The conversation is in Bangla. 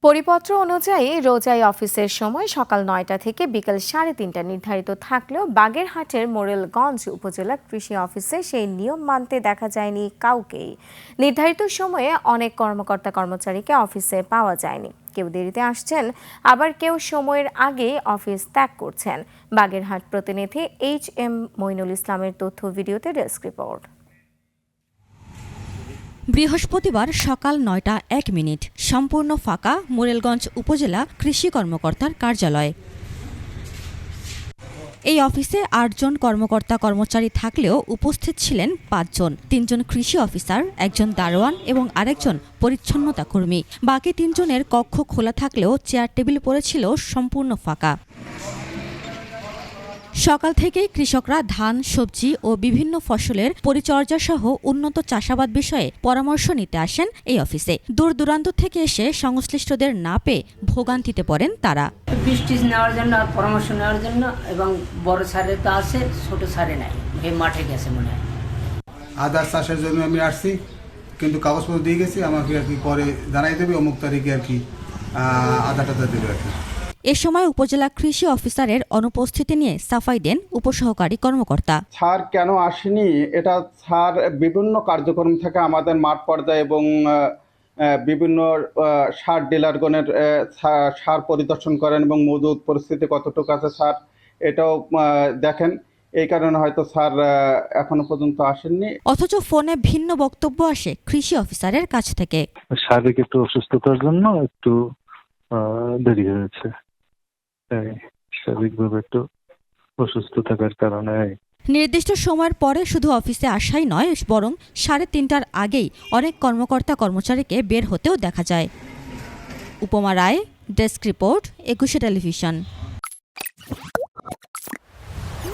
পরিপত্র অনুযায়ী রোজাই অফিসের সময় সকাল ৯টা থেকে বিকেল ৩:৩০ নির্ধারিত থাকলেও বাগেরহাটের মোরেলগঞ্জ উপজেলা কৃষি অফিসে সেই নিয়ম মানতে দেখা যায়নি কাউকেই। নির্ধারিত সময়ে অনেক কর্মকর্তা কর্মচারীকে অফিসে পাওয়া যায়নি। কেউ দেরিতে আসছেন, আবার কেউ সময়ের আগেই অফিস ত্যাগ করছেন। বাগেরহাট প্রতিনিধি HM মইনুল ইসলামের তথ্য ভিডিওতে ডেস্ক রিপোর্ট। বৃহস্পতিবার সকাল ৯টা ১ মিনিট, সম্পূর্ণ ফাঁকা মোরেলগঞ্জ উপজেলা কৃষি কর্মকর্তার কার্যালয়। এই অফিসে ৮ জন কর্মকর্তা কর্মচারী থাকলেও উপস্থিত ছিলেন ৫ জন, ৩ জন কৃষি অফিসার, একজন দারোয়ান এবং আরেকজন পরিচ্ছন্নতা কর্মী। বাকি ৩ জনের কক্ষ খোলা থাকলেও চেয়ার টেবিল পড়েছিল সম্পূর্ণ ফাঁকা। সকাল থেকেই কৃষকরা ধান, সবজি ও বিভিন্ন ফসলের পরিচর্যা সহ উন্নত চাষাবাদ বিষয়ে পরামর্শ নিতে আসেন এই অফিসে। দূর দূরান্ত থেকে এসে সংশ্লিষ্টদের না পেয়ে ভোগান্তিতে পড়েন তারা। বৃষ্টি নেওয়ার জন্য, পরামর্শ নেওয়ার জন্য, এবং বড় সারে তো আছে, ছোট সারে নাই, এই মাঠে গেছে মনে হয়। আদার চাষের জন্য আমি আসছি, কিন্তু কাগজপত্র দিয়ে গেছি, আমাকে আর কি পরে জানাই দেবে অমুক তারিখে আর কি আদাটা দেবে আর কি। এ সময় উপজেলা কৃষি অফিসারের অনুপস্থিতি নিয়ে সাফাই দেন উপসহকারী কর্মকর্তা। স্যার কেন আসেনি, এটা স্যার বিভিন্ন কার্যক্রম থেকে আমাদের মাঠ পর্যায়ে এবং বিভিন্ন সার ডিলারগণের সার পরিদর্শন করেন এবং মজুদ পরিস্থিতি কতটুকু আছে স্যার এটাও দেখেন। এই কারণে হয়তো স্যার এখনো পর্যন্ত আসেননি। অথচ ফোনে ভিন্ন বক্তব্য আসে কৃষি অফিসারের কাছ থেকে। শারীরিক একটু অসুস্থতার জন্য একটু দেরি হয়েছে, শারীরিকভাবে একটু অসুস্থ থাকার কারণে। নির্দিষ্ট সময়ের পরে শুধু অফিসে আসাই নয়, বরং ৩:৩০টার আগেই অনেক কর্মকর্তা কর্মচারীকে বের হতেও দেখা যায়। উপমা রায়, ডেস্ক রিপোর্ট, ২১শে টেলিভিশন।